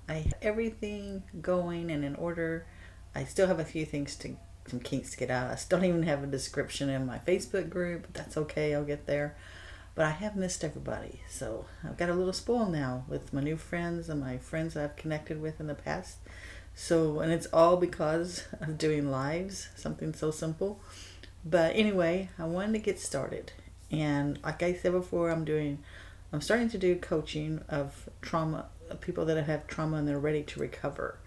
I have everything going and in order. I still have a few things some kinks to get out. I still don't even have a description in my Facebook group, but that's okay. I'll get there. But I have missed everybody, so I've got a little spoiled now with my new friends and my friends that I've connected with in the past. So, and it's all because of doing lives, something so simple. But anyway, I wanted to get started. And like I said before, I'm starting to do coaching of trauma, people that have trauma and they're ready to recover.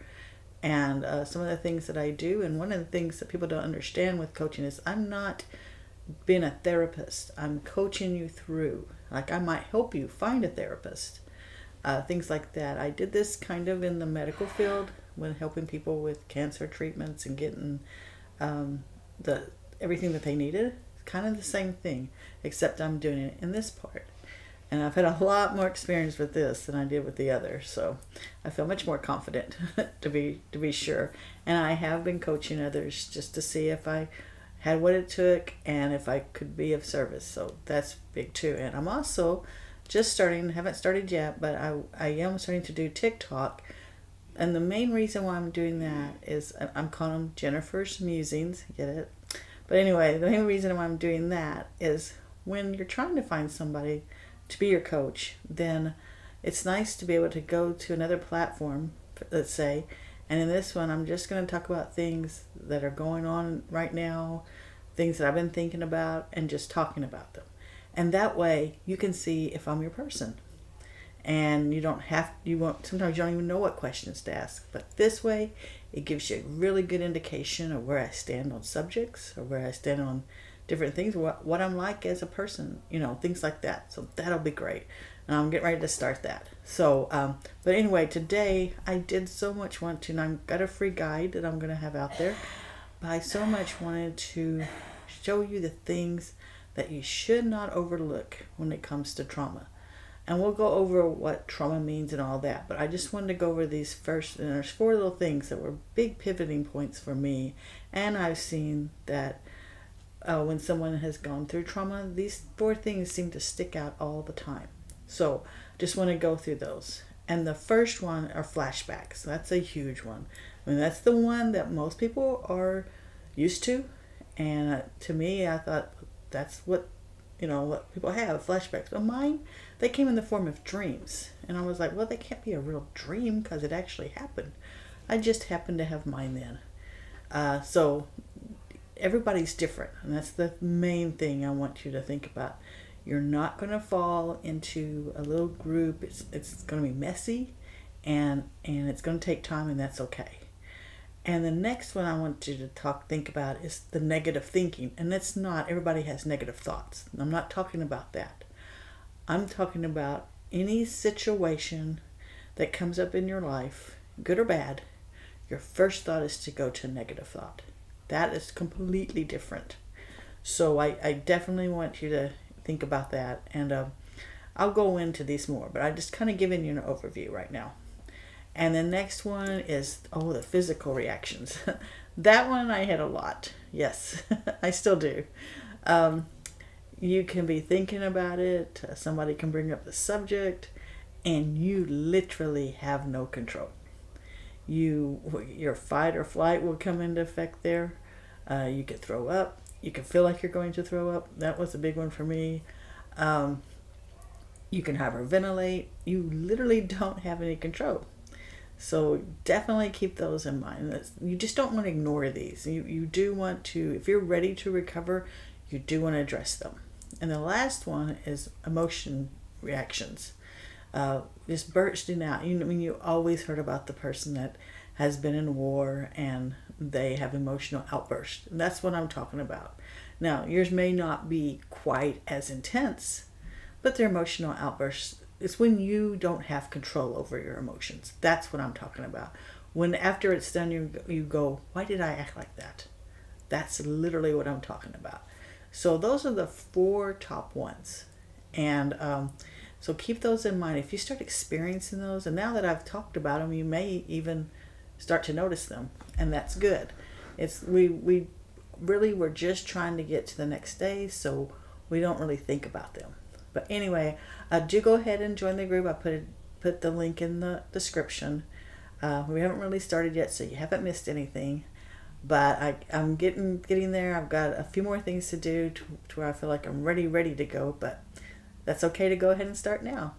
And some of the things that I do, and one of the things that people don't understand with coaching is I'm not being a therapist. I'm coaching you through. Like I might help you find a therapist, things like that. I did this kind of in the medical field when helping people with cancer treatments and getting the everything that they needed. It's kind of the same thing, except I'm doing it in this part. And I've had a lot more experience with this than I did with the other, so I feel much more confident to be sure. And I have been coaching others just to see if I had what it took and if I could be of service. So that's big too. And I'm also just starting, haven't started yet, but I am starting to do TikTok. And the main reason why I'm doing that is I'm calling them Jennifer's Musings. Get it? But anyway, the main reason why I'm doing that is when you're trying to find somebody to be your coach, then it's nice to be able to go to another platform, let's say, and in this one, I'm just going to talk about things that are going on right now, things that I've been thinking about, and just talking about them. And that way, you can see if I'm your person. And you won't, sometimes you don't even know what questions to ask. But this way, it gives you a really good indication of where I stand on subjects or where I stand on different things, what I'm like as a person, things like that. So that'll be great. And I'm getting ready to start that. So, but anyway, today I did so much want to, and I've got a free guide that I'm going to have out there. But I so much wanted to show you the things that you should not overlook when it comes to trauma. And we'll go over what trauma means and all that. But I just wanted to go over these first, and there's 4 little things that were big pivoting points for me. And I've seen that when someone has gone through trauma, these 4 things seem to stick out all the time. So just want to go through those. And the first one are flashbacks. That's a huge one. I mean, that's the one that most people are used to. And to me, I thought that's what people have, flashbacks. But mine, they came in the form of dreams. And I was like, well, they can't be a real dream because it actually happened. I just happened to have mine then. So everybody's different, and that's the main thing I want you to think about. You're not going to fall into a little group. It's going to be messy, and it's going to take time, and that's okay. And the next one I want you to think about is the negative thinking. And that's not, everybody has negative thoughts. I'm not talking about that. I'm talking about any situation that comes up in your life, good or bad, your first thought is to go to a negative thought. That is completely different. So I definitely want you to think about that. And I'll go into these more, but I'm just kind of giving you an overview right now. And the next one is, the physical reactions. That one I had a lot. Yes, I still do. You can be thinking about it. Somebody can bring up the subject, and you literally have no control. Your fight or flight will come into effect there. You could throw up. You can feel like you're going to throw up. That was a big one for me. You can hyperventilate. You literally don't have any control. So definitely keep those in mind. You just don't want to ignore these. You do want to, if you're ready to recover, you do want to address them. And the last one is emotion reactions. Just bursting out. You always heard about the person that has been in war and they have emotional outbursts. And that's what I'm talking about. Now, yours may not be quite as intense, but their emotional outbursts, it's when you don't have control over your emotions. That's what I'm talking about. When after it's done, you go, why did I act like that? That's literally what I'm talking about. So those are the 4 top ones. And so keep those in mind. If you start experiencing those, and now that I've talked about them, you may even start to notice them. And that's good. We really were just trying to get to the next day, so we don't really think about them. But anyway, do go ahead and join the group. I put the link in the description. We haven't really started yet, so you haven't missed anything. But I'm getting there. I've got a few more things to do to where I feel like I'm ready to go. But that's okay to go ahead and start now.